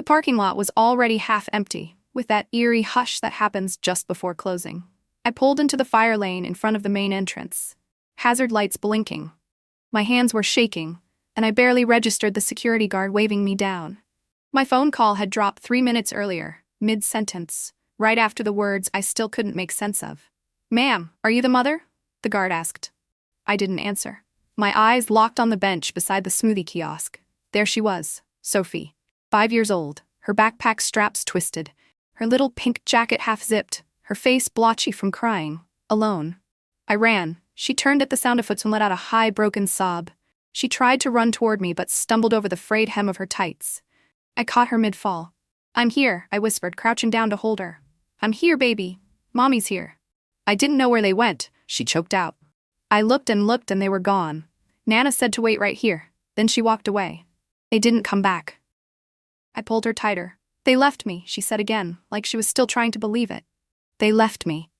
The parking lot was already half empty, with that eerie hush that happens just before closing. I pulled into the fire lane in front of the main entrance. Hazard lights blinking. My hands were shaking, and I barely registered the security guard waving me down. My phone call had dropped 3 minutes earlier, mid-sentence, right after the words I still couldn't make sense of. "Ma'am, are you the mother?" the guard asked. I didn't answer. My eyes locked on the bench beside the smoothie kiosk. There she was, Sophie, 5 years old, her backpack straps twisted, her little pink jacket half-zipped, her face blotchy from crying, alone. I ran. She turned at the sound of footsteps and let out a high, broken sob. She tried to run toward me but stumbled over the frayed hem of her tights. I caught her mid-fall. "I'm here," I whispered, crouching down to hold her. "I'm here, baby. Mommy's here." "I didn't know where they went," she choked out. I looked and they were gone. Nana said to wait right here. Then she walked away. They didn't come back. I pulled her tighter. "They left me," she said again, like she was still trying to believe it. "They left me."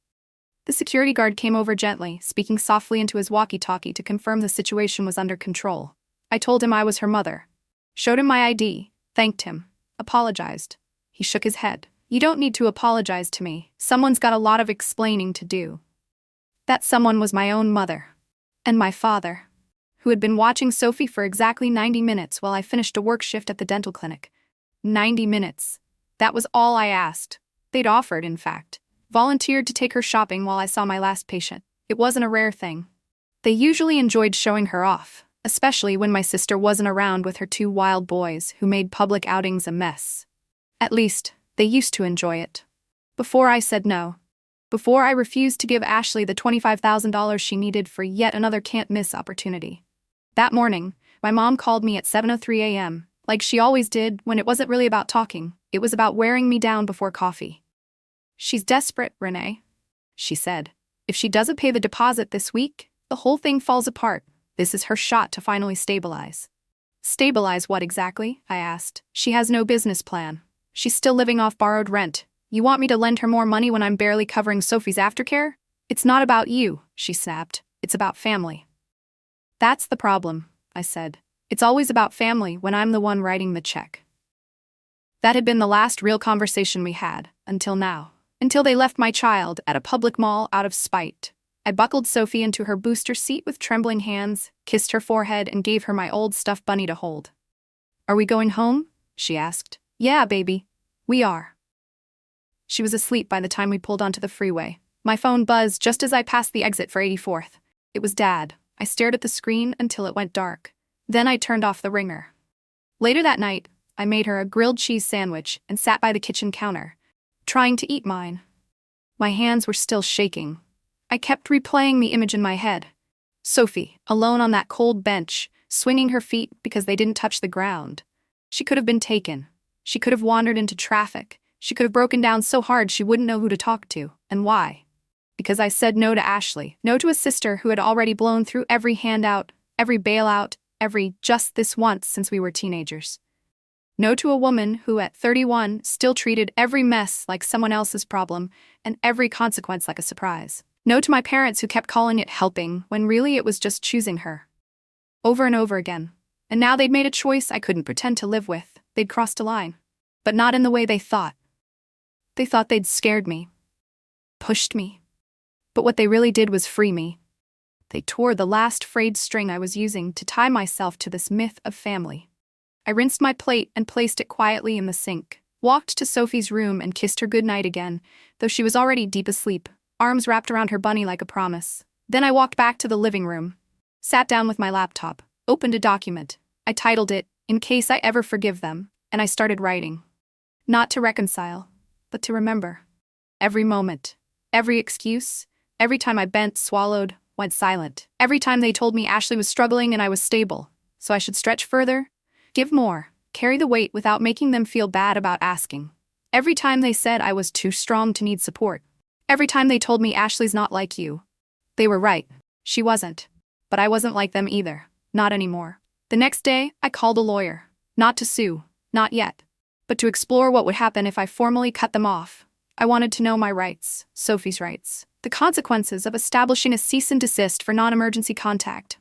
The security guard came over gently, speaking softly into his walkie-talkie to confirm the situation was under control. I told him I was her mother. Showed him my ID, thanked him, apologized. He shook his head. "You don't need to apologize to me. Someone's got a lot of explaining to do." That someone was my own mother. And my father, who had been watching Sophie for exactly 90 minutes while I finished a work shift at the dental clinic. 90 minutes. That was all I asked. They'd offered, in fact. Volunteered to take her shopping while I saw my last patient. It wasn't a rare thing. They usually enjoyed showing her off, especially when my sister wasn't around with her 2 wild boys who made public outings a mess. At least, they used to enjoy it. Before I said no. Before I refused to give Ashley the $25,000 she needed for yet another can't-miss opportunity. That morning, my mom called me at 7:03 a.m., like she always did when it wasn't really about talking, it was about wearing me down before coffee. "She's desperate, Renee," she said. "If she doesn't pay the deposit this week, the whole thing falls apart. This is her shot to finally stabilize." "Stabilize what exactly?" I asked. "She has no business plan. She's still living off borrowed rent. You want me to lend her more money when I'm barely covering Sophie's aftercare? It's not about you," she snapped. "It's about family." "That's the problem," I said. "It's always about family when I'm the one writing the check." That had been the last real conversation we had, until now. Until they left my child at a public mall out of spite. I buckled Sophie into her booster seat with trembling hands, kissed her forehead, and gave her my old stuffed bunny to hold. "Are we going home?" she asked. "Yeah, baby. We are." She was asleep by the time we pulled onto the freeway. My phone buzzed just as I passed the exit for 84th. It was Dad. I stared at the screen until it went dark. Then I turned off the ringer. Later that night, I made her a grilled cheese sandwich and sat by the kitchen counter, trying to eat mine. My hands were still shaking. I kept replaying the image in my head. Sophie, alone on that cold bench, swinging her feet because they didn't touch the ground. She could have been taken. She could have wandered into traffic. She could have broken down so hard she wouldn't know who to talk to, and why. Because I said no to Ashley, no to a sister who had already blown through every handout, every bailout, every just this once since we were teenagers. No to a woman who, at 31, still treated every mess like someone else's problem and every consequence like a surprise. No to my parents who kept calling it helping when really it was just choosing her. Over and over again. And now they'd made a choice I couldn't pretend to live with. They'd crossed a line. But not in the way they thought. They thought they'd scared me. Pushed me. But what they really did was free me. They tore the last frayed string I was using to tie myself to this myth of family. I rinsed my plate and placed it quietly in the sink, walked to Sophie's room and kissed her goodnight again, though she was already deep asleep, arms wrapped around her bunny like a promise. Then I walked back to the living room, sat down with my laptop, opened a document. I titled it, "In Case I Ever Forgive Them," and I started writing. Not to reconcile, but to remember. Every moment, every excuse, every time I bent, swallowed, went silent. Every time they told me Ashley was struggling and I was stable, so I should stretch further, give more, carry the weight without making them feel bad about asking. Every time they said I was too strong to need support. Every time they told me Ashley's not like you. They were right. She wasn't. But I wasn't like them either. Not anymore. The next day, I called a lawyer. Not to sue. Not yet. But to explore what would happen if I formally cut them off. I wanted to know my rights, Sophie's rights, the consequences of establishing a cease and desist for non-emergency contact.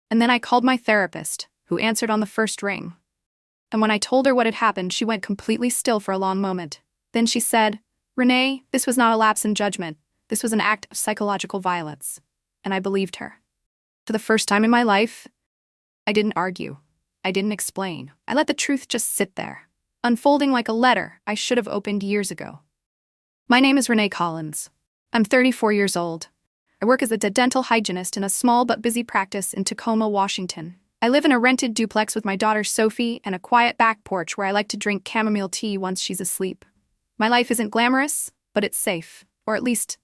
And then I called my therapist, who answered on the first ring. And when I told her what had happened, she went completely still for a long moment. Then she said, "Renee, this was not a lapse in judgment. This was an act of psychological violence." And I believed her. For the first time in my life, I didn't argue. I didn't explain. I let the truth just sit there, unfolding like a letter I should have opened years ago. My name is Renee Collins. I'm 34 years old. I work as a dental hygienist in a small but busy practice in Tacoma, Washington. I live in a rented duplex with my daughter Sophie and a quiet back porch where I like to drink chamomile tea once she's asleep. My life isn't glamorous, but it's safe. Or at least,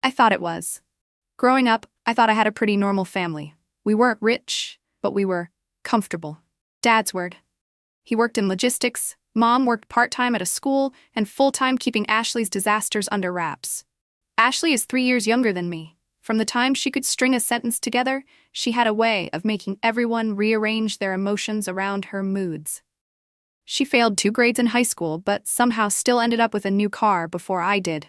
I thought it was. Growing up, I thought I had a pretty normal family. We weren't rich, but we were comfortable. Dad's word. He worked in logistics, Mom worked part-time at a school, and full-time keeping Ashley's disasters under wraps. Ashley is 3 years younger than me. From the time she could string a sentence together, she had a way of making everyone rearrange their emotions around her moods. She failed 2 grades in high school, but somehow still ended up with a new car before I did.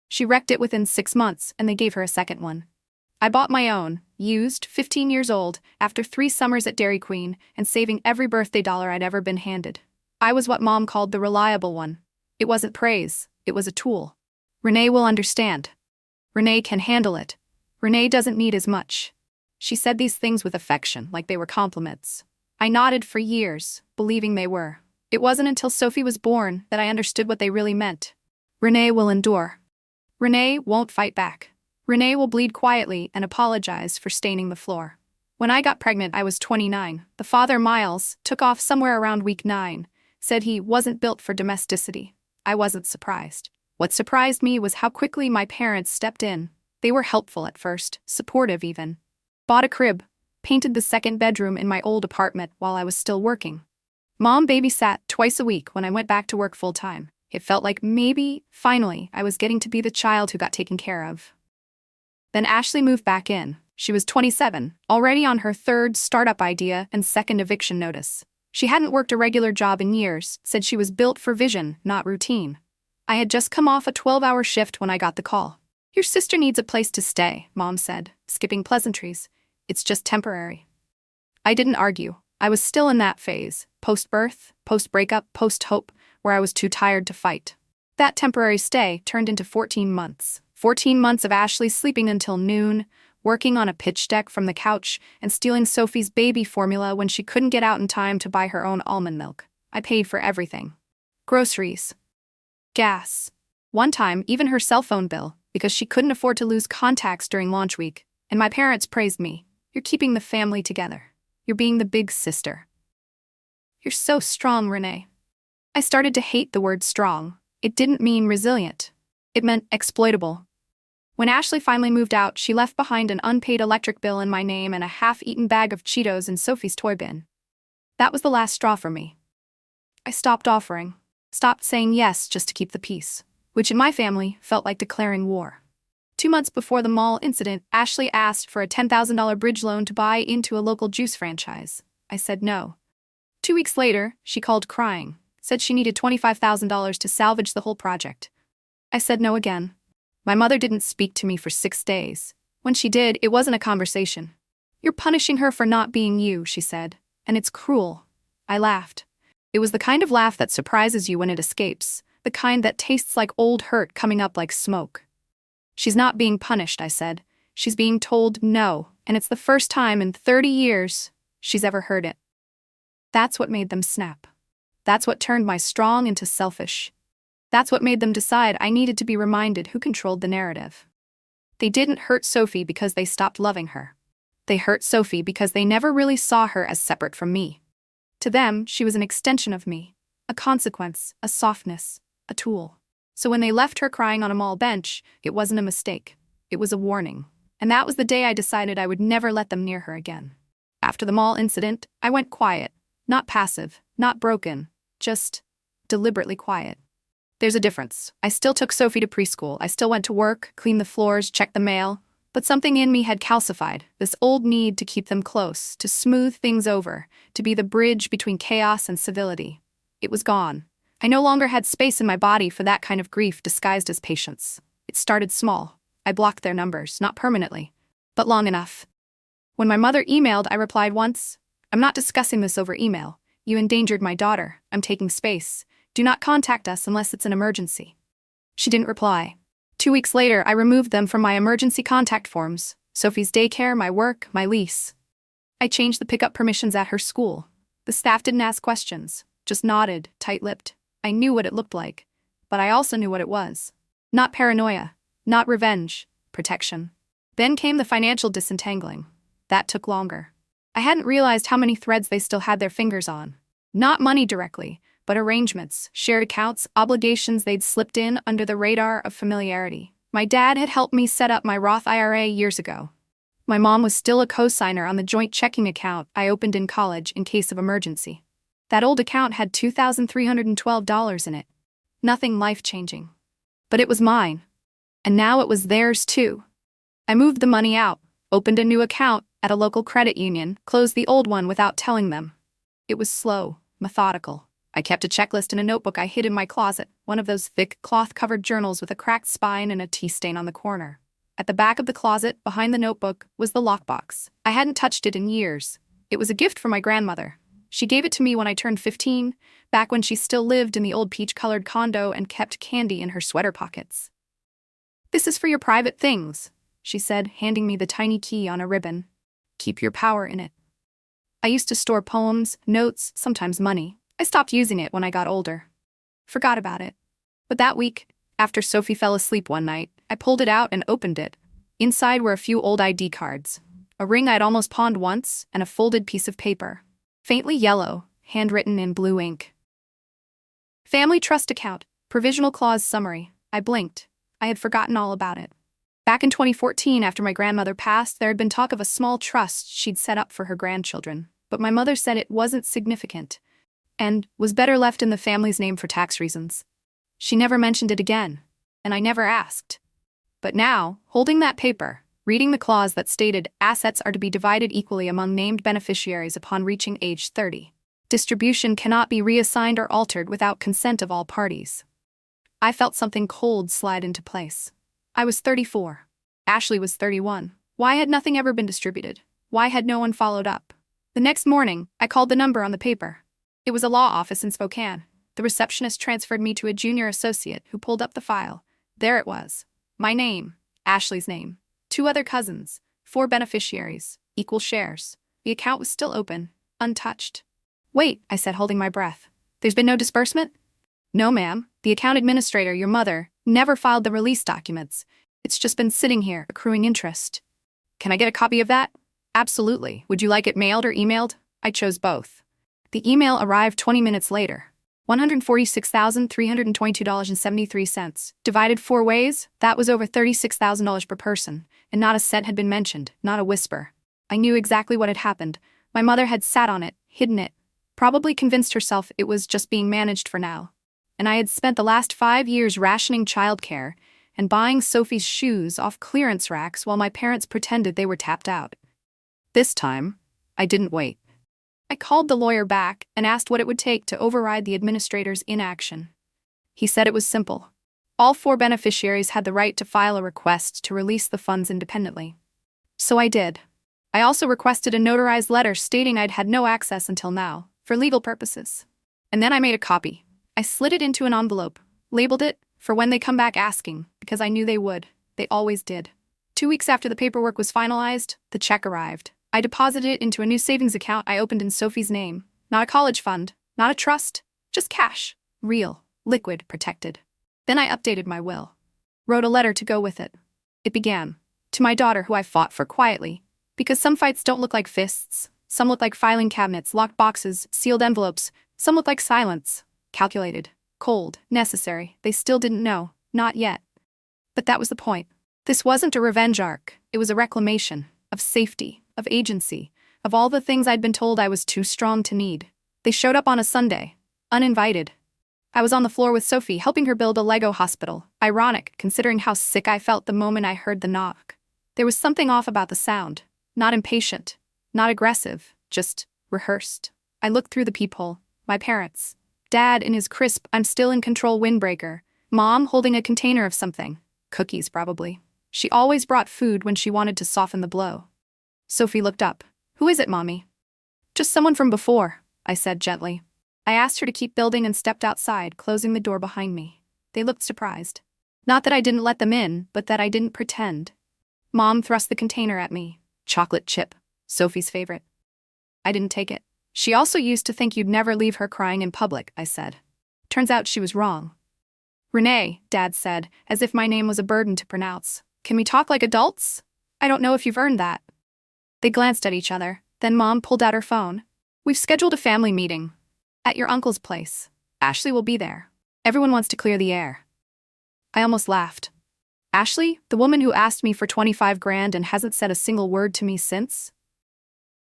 She wrecked it within 6 months, and they gave her a second one. I bought my own, used, 15 years old, after 3 summers at Dairy Queen and saving every birthday dollar I'd ever been handed. I was what Mom called the reliable one. It wasn't praise, it was a tool. Renee will understand. Renee can handle it. Renee doesn't need as much. She said these things with affection, like they were compliments. I nodded for years, believing they were. It wasn't until Sophie was born that I understood what they really meant. Renee will endure. Renee won't fight back. Renee will bleed quietly and apologize for staining the floor. When I got pregnant, I was 29. The father, Miles, took off somewhere around week 9, said he wasn't built for domesticity. I wasn't surprised. What surprised me was how quickly my parents stepped in. They were helpful at first, supportive even. Bought a crib, painted the second bedroom in my old apartment while I was still working. Mom babysat twice a week when I went back to work full-time. It felt like maybe, finally, I was getting to be the child who got taken care of. Then Ashley moved back in. She was 27, already on her 3rd startup idea and 2nd eviction notice. She hadn't worked a regular job in years, said she was built for vision, not routine. I had just come off a 12-hour shift when I got the call. "Your sister needs a place to stay," Mom said, skipping pleasantries. "It's just temporary." I didn't argue. I was still in that phase, post-birth, post-breakup, post-hope, where I was too tired to fight. That temporary stay turned into 14 months. 14 months of Ashley sleeping until noon, working on a pitch deck from the couch, and stealing Sophie's baby formula when she couldn't get out in time to buy her own almond milk. I paid for everything. Groceries. Gas. One time, even her cell phone bill, because she couldn't afford to lose contacts during launch week. And my parents praised me. "You're keeping the family together. You're being the big sister. You're so strong, Renee." I started to hate the word strong. It didn't mean resilient. It meant exploitable. When Ashley finally moved out, she left behind an unpaid electric bill in my name and a half-eaten bag of Cheetos in Sophie's toy bin. That was the last straw for me. I stopped offering, stopped saying yes just to keep the peace, which in my family felt like declaring war. 2 months before the mall incident, Ashley asked for a $10,000 bridge loan to buy into a local juice franchise. I said no. 2 weeks later, she called crying, said she needed $25,000 to salvage the whole project. I said no again. My mother didn't speak to me for 6 days. When she did, it wasn't a conversation. "You're punishing her for not being you," she said, "and it's cruel." I laughed. It was the kind of laugh that surprises you when it escapes, the kind that tastes like old hurt coming up like smoke. "She's not being punished," I said. "She's being told no, and it's the first time in 30 years she's ever heard it." That's what made them snap. That's what turned my strong into selfish. That's what made them decide I needed to be reminded who controlled the narrative. They didn't hurt Sophie because they stopped loving her. They hurt Sophie because they never really saw her as separate from me. To them, she was an extension of me, a consequence, a softness, a tool. So when they left her crying on a mall bench, it wasn't a mistake. It was a warning. And that was the day I decided I would never let them near her again. After the mall incident, I went quiet, not passive, not broken, just deliberately quiet. There's a difference. I still took Sophie to preschool. I still went to work, cleaned the floors, checked the mail. But something in me had calcified, this old need to keep them close, to smooth things over, to be the bridge between chaos and civility. It was gone. I no longer had space in my body for that kind of grief disguised as patience. It started small. I blocked their numbers, not permanently, but long enough. When my mother emailed, I replied once, "I'm not discussing this over email. "You endangered my daughter. I'm taking space. Do not contact us unless it's an emergency." She didn't reply. 2 weeks later, I removed them from my emergency contact forms: Sophie's daycare, my work, my lease. I changed the pickup permissions at her school. The staff didn't ask questions, just nodded, tight-lipped. I knew what it looked like, but I also knew what it was. Not paranoia, not revenge, protection. Then came the financial disentangling. That took longer. I hadn't realized how many threads they still had their fingers on. Not money directly, but arrangements, shared accounts, obligations they'd slipped in under the radar of familiarity. My dad had helped me set up my Roth IRA years ago. My mom was still a co-signer on the joint checking account I opened in college in case of emergency. That old account had $2,312 in it. Nothing life-changing. But it was mine. And now it was theirs too. I moved the money out, opened a new account at a local credit union, closed the old one without telling them. It was slow, methodical. I kept a checklist in a notebook I hid in my closet, one of those thick, cloth-covered journals with a cracked spine and a tea stain on the corner. At the back of the closet, behind the notebook, was the lockbox. I hadn't touched it in years. It was a gift from my grandmother. She gave it to me when I turned 15, back when she still lived in the old peach-colored condo and kept candy in her sweater pockets. "This is for your private things," she said, handing me the tiny key on a ribbon. "Keep your power in it." I used to store poems, notes, sometimes money. I stopped using it when I got older. Forgot about it. But that week, after Sophie fell asleep one night, I pulled it out and opened it. Inside were a few old ID cards, a ring I'd almost pawned once, and a folded piece of paper. Faintly yellow, handwritten in blue ink. "Family trust account, provisional clause summary." I blinked. I had forgotten all about it. Back in 2014, after my grandmother passed, there had been talk of a small trust she'd set up for her grandchildren. But my mother said it wasn't significant, and was better left in the family's name for tax reasons. She never mentioned it again, and I never asked. But now, holding that paper, reading the clause that stated assets are to be divided equally among named beneficiaries upon reaching age 30. Distribution cannot be reassigned or altered without consent of all parties. I felt something cold slide into place. I was 34. Ashley was 31. Why had nothing ever been distributed? Why had no one followed up? The next morning, I called the number on the paper. It was a law office in Spokane. The receptionist transferred me to a junior associate who pulled up the file. There it was. My name, Ashley's name, 2 other cousins, 4 beneficiaries, equal shares. The account was still open, untouched. "Wait," I said, holding my breath. "There's been no disbursement?" "No, ma'am. The account administrator, your mother, never filed the release documents. It's just been sitting here, accruing interest." "Can I get a copy of that?" "Absolutely. Would you like it mailed or emailed?" I chose both. The email arrived 20 minutes later. $146,322.73. Divided 4 ways, that was over $36,000 per person, and not a cent had been mentioned, not a whisper. I knew exactly what had happened. My mother had sat on it, hidden it, probably convinced herself it was just being managed for now. And I had spent the last 5 years rationing childcare and buying Sophie's shoes off clearance racks while my parents pretended they were tapped out. This time, I didn't wait. I called the lawyer back and asked what it would take to override the administrator's inaction. He said it was simple. All 4 beneficiaries had the right to file a request to release the funds independently. So I did. I also requested a notarized letter stating I'd had no access until now, for legal purposes. And then I made a copy. I slid it into an envelope, labeled it, for when they come back asking, because I knew they would. They always did. 2 weeks after the paperwork was finalized, the check arrived. I deposited it into a new savings account I opened in Sophie's name. Not a college fund, not a trust, just cash. Real, liquid, protected. Then I updated my will. Wrote a letter to go with it. It began, "To my daughter who I fought for quietly, because some fights don't look like fists. Some look like filing cabinets, locked boxes, sealed envelopes. Some look like silence. Calculated, cold, necessary. They still didn't know, not yet. But that was the point. This wasn't a revenge arc. It was a reclamation of safety, of agency, of all the things I'd been told I was too strong to need. They showed up on a Sunday, uninvited. I was on the floor with Sophie, helping her build a Lego hospital. Ironic, considering how sick I felt the moment I heard the knock. There was something off about the sound. Not impatient, not aggressive, just rehearsed. I looked through the peephole. My parents. Dad in his crisp, I'm still in control windbreaker. Mom holding a container of something. Cookies, probably. She always brought food when she wanted to soften the blow. Sophie looked up. "Who is it, Mommy?" "Just someone from before." I said gently. I asked her to keep building and stepped outside, closing the door behind me. They looked surprised. Not that I didn't let them in, but that I didn't pretend. Mom thrust the container at me. Chocolate chip. Sophie's favorite. I didn't take it. She also used to think you'd never leave her crying in public, I said. Turns out she was wrong. Renee, Dad said, as if my name was a burden to pronounce. Can we talk like adults? I don't know if you've earned that. They glanced at each other. Then Mom pulled out her phone. We've scheduled a family meeting. At your uncle's place. Ashley will be there. Everyone wants to clear the air. I almost laughed. Ashley, the woman who asked me for 25 grand and hasn't said a single word to me since?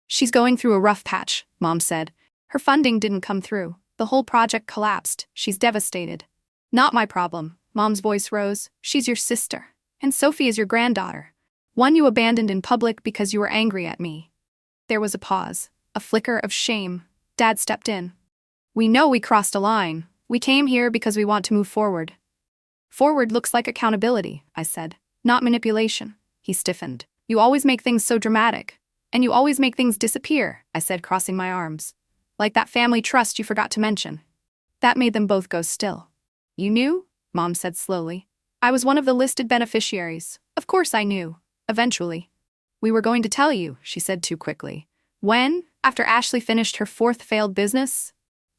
She's going through a rough patch, Mom said. Her funding didn't come through. The whole project collapsed. She's devastated. Not my problem. Mom's voice rose. She's your sister. And Sophie is your granddaughter. One you abandoned in public because you were angry at me. There was a pause. A flicker of shame. Dad stepped in. We know we crossed a line. We came here because we want to move forward. Forward looks like accountability, I said. Not manipulation. He stiffened. You always make things so dramatic. And you always make things disappear, I said, crossing my arms. Like that family trust you forgot to mention. That made them both go still. You knew? Mom said slowly. I was one of the listed beneficiaries. Of course I knew. Eventually. We were going to tell you, she said too quickly. When? After Ashley finished her 4th failed business?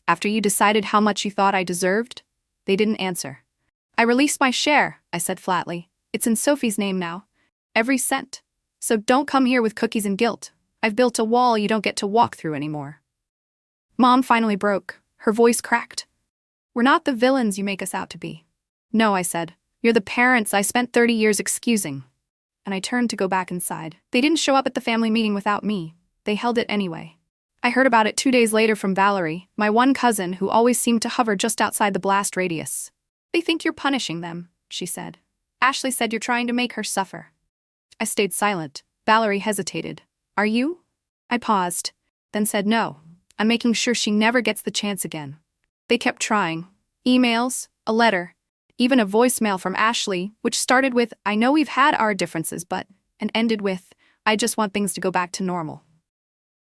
After you decided how much you thought I deserved? They didn't answer. I released my share, I said flatly. It's in Sophie's name now. Every cent. So don't come here with cookies and guilt. I've built a wall you don't get to walk through anymore. Mom finally broke. Her voice cracked. We're not the villains you make us out to be. No, I said. You're the parents I spent 30 years excusing. And I turned to go back inside. They didn't show up at the family meeting without me. They held it anyway. I heard about it 2 days later from Valerie, my one cousin who always seemed to hover just outside the blast radius. They think you're punishing them, she said. Ashley said you're trying to make her suffer. I stayed silent. Valerie hesitated. Are you? I paused, then said no. I'm making sure she never gets the chance again. They kept trying. Emails, a letter, even a voicemail from Ashley, which started with, I know we've had our differences, but, and ended with, I just want things to go back to normal.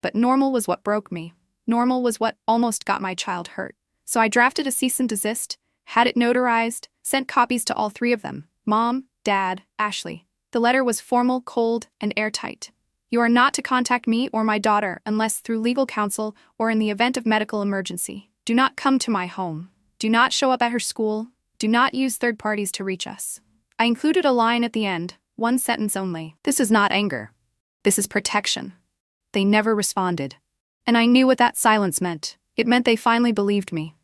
But normal was what broke me. Normal was what almost got my child hurt. So I drafted a cease and desist, had it notarized, sent copies to all 3 of them, Mom, Dad, Ashley. The letter was formal, cold, and airtight. You are not to contact me or my daughter unless through legal counsel or in the event of medical emergency. Do not come to my home. Do not show up at her school. Do not use third parties to reach us. I included a line at the end, 1 sentence only. This is not anger. This is protection. They never responded. And I knew what that silence meant. It meant they finally believed me.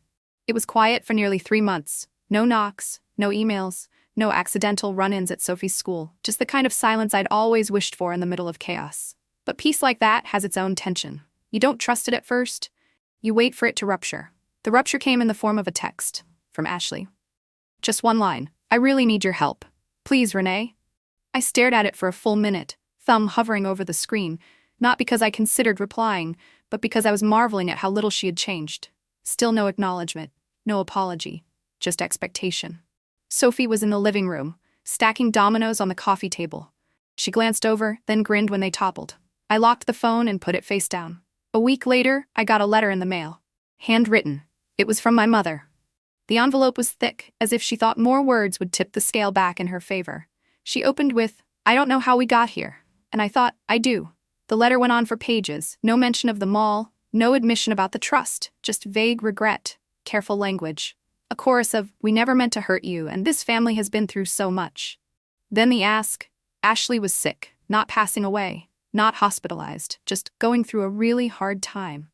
It was quiet for nearly 3 months. No knocks, no emails, no accidental run-ins at Sophie's school. Just the kind of silence I'd always wished for in the middle of chaos. But peace like that has its own tension. You don't trust it at first. You wait for it to rupture. The rupture came in the form of a text. From Ashley. Just 1 line. I really need your help. Please, Renee. I stared at it for a full minute, thumb hovering over the screen, not because I considered replying, but because I was marveling at how little she had changed. Still no acknowledgement, no apology, just expectation. Sophie was in the living room, stacking dominoes on the coffee table. She glanced over, then grinned when they toppled. I locked the phone and put it face down. A week later, I got a letter in the mail. Handwritten. It was from my mother. The envelope was thick, as if she thought more words would tip the scale back in her favor. She opened with, I don't know how we got here. And I thought, I do. The letter went on for pages, no mention of the mall, no admission about the trust, just vague regret, careful language. A chorus of, we never meant to hurt you and this family has been through so much. Then the ask, Ashley was sick, not passing away, not hospitalized, just going through a really hard time.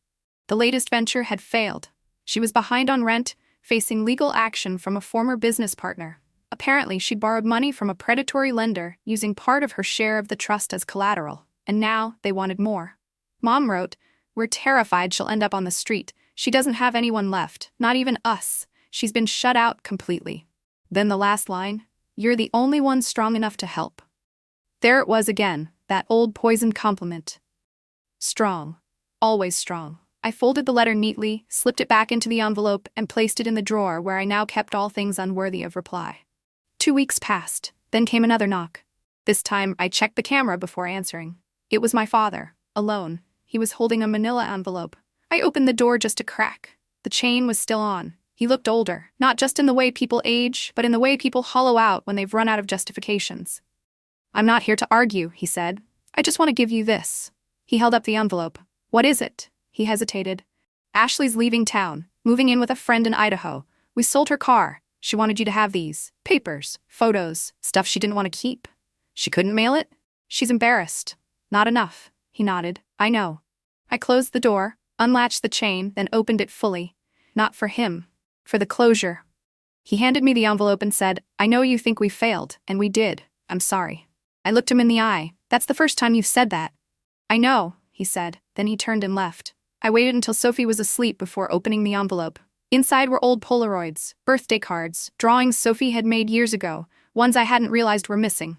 The latest venture had failed. She was behind on rent, facing legal action from a former business partner. Apparently, she'd borrowed money from a predatory lender, using part of her share of the trust as collateral. And now, they wanted more. Mom wrote, we're terrified she'll end up on the street. She doesn't have anyone left, not even us. She's been shut out completely. Then the last line, you're the only one strong enough to help. There it was again, that old poisoned compliment. Strong. Always strong. I folded the letter neatly, slipped it back into the envelope, and placed it in the drawer where I now kept all things unworthy of reply. 2 weeks passed, then came another knock. This time, I checked the camera before answering. It was my father, alone. He was holding a manila envelope. I opened the door just a crack. The chain was still on. He looked older, not just in the way people age, but in the way people hollow out when they've run out of justifications. "I'm not here to argue," he said. "I just want to give you this." He held up the envelope. "What is it?" He hesitated. "Ashley's leaving town, moving in with a friend in Idaho. We sold her car. She wanted you to have these papers, photos, stuff she didn't want to keep. She couldn't mail it? She's embarrassed." "Not enough," he nodded. "I know." I closed the door, unlatched the chain, then opened it fully. Not for him. For the closure. He handed me the envelope and said, "I know you think we failed, and we did. I'm sorry." I looked him in the eye. "That's the first time you've said that." "I know," he said. Then he turned and left. I waited until Sophie was asleep before opening the envelope. Inside were old Polaroids, birthday cards, drawings Sophie had made years ago, ones I hadn't realized were missing.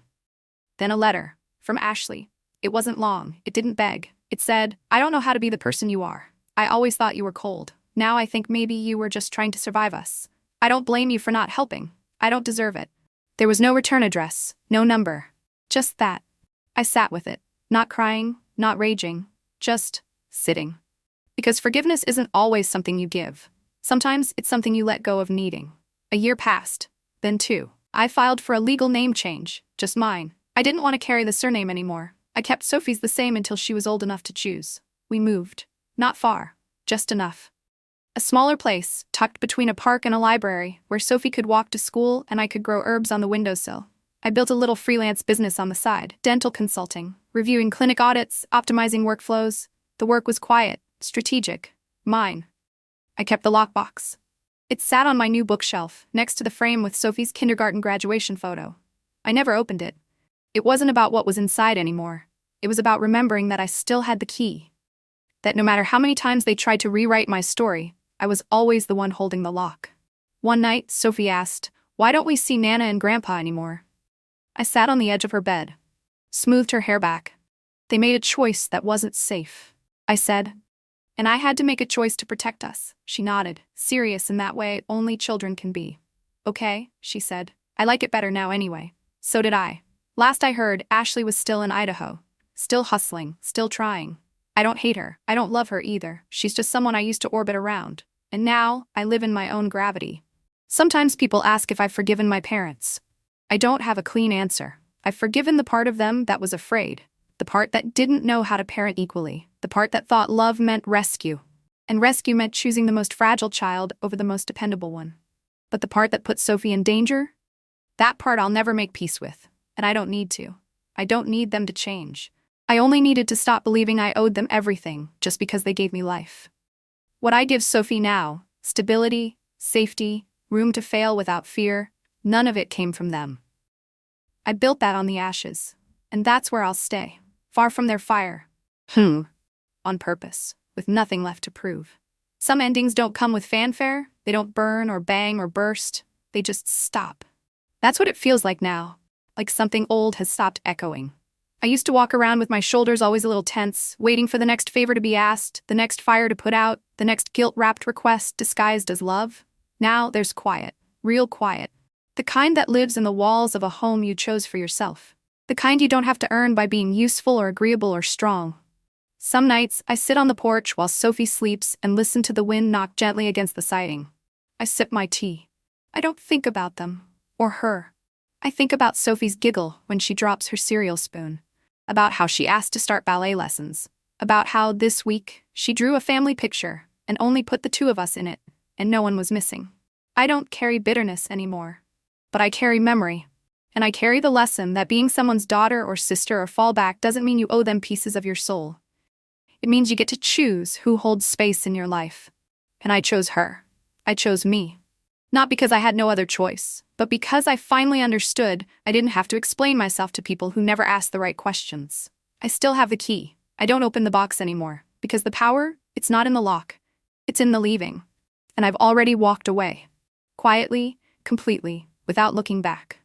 Then a letter. From Ashley. It wasn't long. It didn't beg. It said, "I don't know how to be the person you are. I always thought you were cold. Now I think maybe you were just trying to survive us. I don't blame you for not helping. I don't deserve it." There was no return address, no number. Just that. I sat with it, not crying, not raging, just sitting. Because forgiveness isn't always something you give. Sometimes it's something you let go of needing. A year passed. Then 2. I filed for a legal name change, just mine. I didn't want to carry the surname anymore. I kept Sophie's the same until she was old enough to choose. We moved. Not far. Just enough. A smaller place, tucked between a park and a library, where Sophie could walk to school and I could grow herbs on the windowsill. I built a little freelance business on the side, dental consulting, reviewing clinic audits, optimizing workflows. The work was quiet, strategic, mine. I kept the lockbox. It sat on my new bookshelf, next to the frame with Sophie's kindergarten graduation photo. I never opened it. It wasn't about what was inside anymore. It was about remembering that I still had the key. That no matter how many times they tried to rewrite my story, I was always the one holding the lock. One night, Sophie asked, "Why don't we see Nana and Grandpa anymore?" I sat on the edge of her bed, smoothed her hair back. "They made a choice that wasn't safe," I said. "And I had to make a choice to protect us." She nodded, serious in that way only children can be. "Okay," she said. "I like it better now anyway." So did I. Last I heard, Ashley was still in Idaho. Still hustling, still trying. I don't hate her. I don't love her either. She's just someone I used to orbit around. And now, I live in my own gravity. Sometimes people ask if I've forgiven my parents. I don't have a clean answer. I've forgiven the part of them that was afraid. The part that didn't know how to parent equally. The part that thought love meant rescue. And rescue meant choosing the most fragile child over the most dependable one. But the part that put Sophie in danger? That part I'll never make peace with. And I don't need to. I don't need them to change. I only needed to stop believing I owed them everything just because they gave me life. What I give Sophie now, stability, safety, room to fail without fear, none of it came from them. I built that on the ashes, and that's where I'll stay, far from their fire. On purpose, with nothing left to prove. Some endings don't come with fanfare, they don't burn or bang or burst, they just stop. That's what it feels like now, like something old has stopped echoing. I used to walk around with my shoulders always a little tense, waiting for the next favor to be asked, the next fire to put out, the next guilt-wrapped request disguised as love. Now there's quiet, real quiet. The kind that lives in the walls of a home you chose for yourself. The kind you don't have to earn by being useful or agreeable or strong. Some nights, I sit on the porch while Sophie sleeps and listen to the wind knock gently against the siding. I sip my tea. I don't think about them, or her. I think about Sophie's giggle when she drops her cereal spoon. About how she asked to start ballet lessons. About how, this week, she drew a family picture and only put the 2 of us in it, and no one was missing. I don't carry bitterness anymore. But I carry memory. And I carry the lesson that being someone's daughter or sister or fallback doesn't mean you owe them pieces of your soul. It means you get to choose who holds space in your life. And I chose her. I chose me. Not because I had no other choice, but because I finally understood I didn't have to explain myself to people who never asked the right questions. I still have the key. I don't open the box anymore, because the power, it's not in the lock. It's in the leaving. And I've already walked away. Quietly, completely, without looking back.